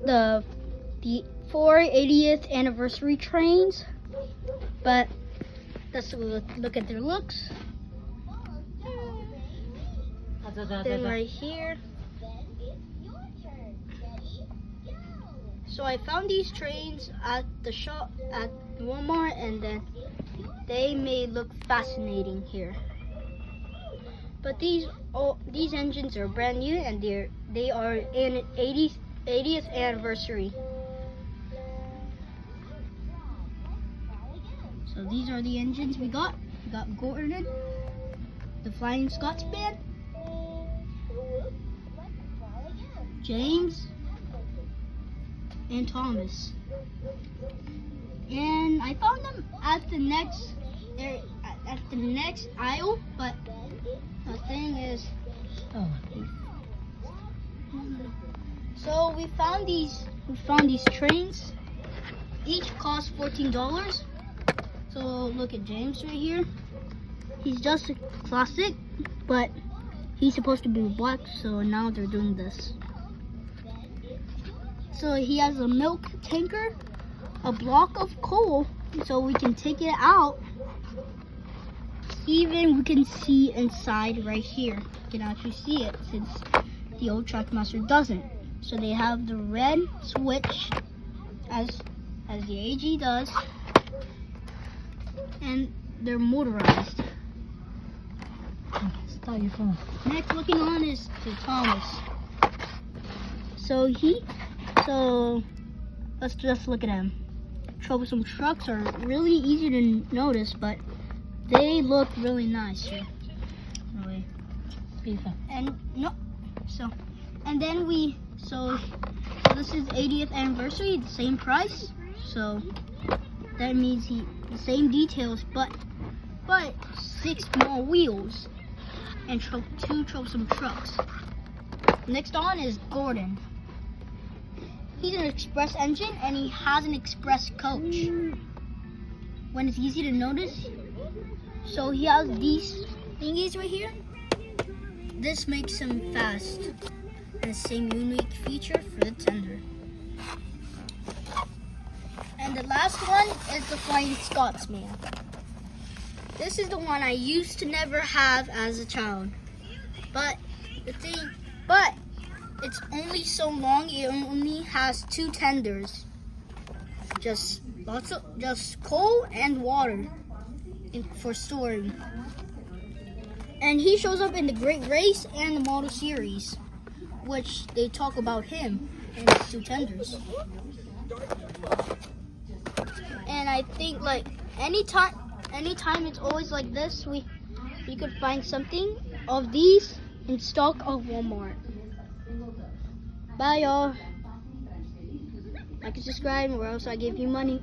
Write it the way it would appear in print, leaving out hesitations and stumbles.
The 480th anniversary trains, but let's look at their looks. Then right here. So I found these trains at the shop at Walmart, and then they may look fascinating here. But these engines are brand new, and they are in 80th anniversary. So these are the engines we got. We got Gordon, the Flying Scotsman, James, and Thomas. And I found them at the next aisle, but the thing is, so we found these trains. Each cost $14. So look at James right here. He's just a classic, but he's supposed to be black, so now they're doing this. So he has a milk tanker, a block of coal, so we can take it out. Even we can see inside right here. You can actually see it, since the old Trackmaster doesn't. So they have the red switch as the AG does, and they're motorized. Start your phone. Next looking on is the Thomas. So let's just look at him. Troublesome trucks are really easy to notice, but they look really nice here. Anyway, and no, so this is 80th anniversary, the same price. So that means the same details, but 6 more wheels and 2 troublesome trucks. Next on is Gordon. He's an express engine, and he has an express coach. When it's easy to notice, so he has these thingies right here. This makes him fast, and the same unique feature for the tender. And the last one is the Flying Scotsman. This is the one I used to never have as a child, but it's only so long. It only has 2 tenders, just coal and water for storing. And he shows up in the Great Race and the Model Series, which they talk about him and his 2 tenders. And I think like anytime it's always like this, we could find something of these in stock of Walmart. Bye y'all. Like and subscribe, or else I give you money.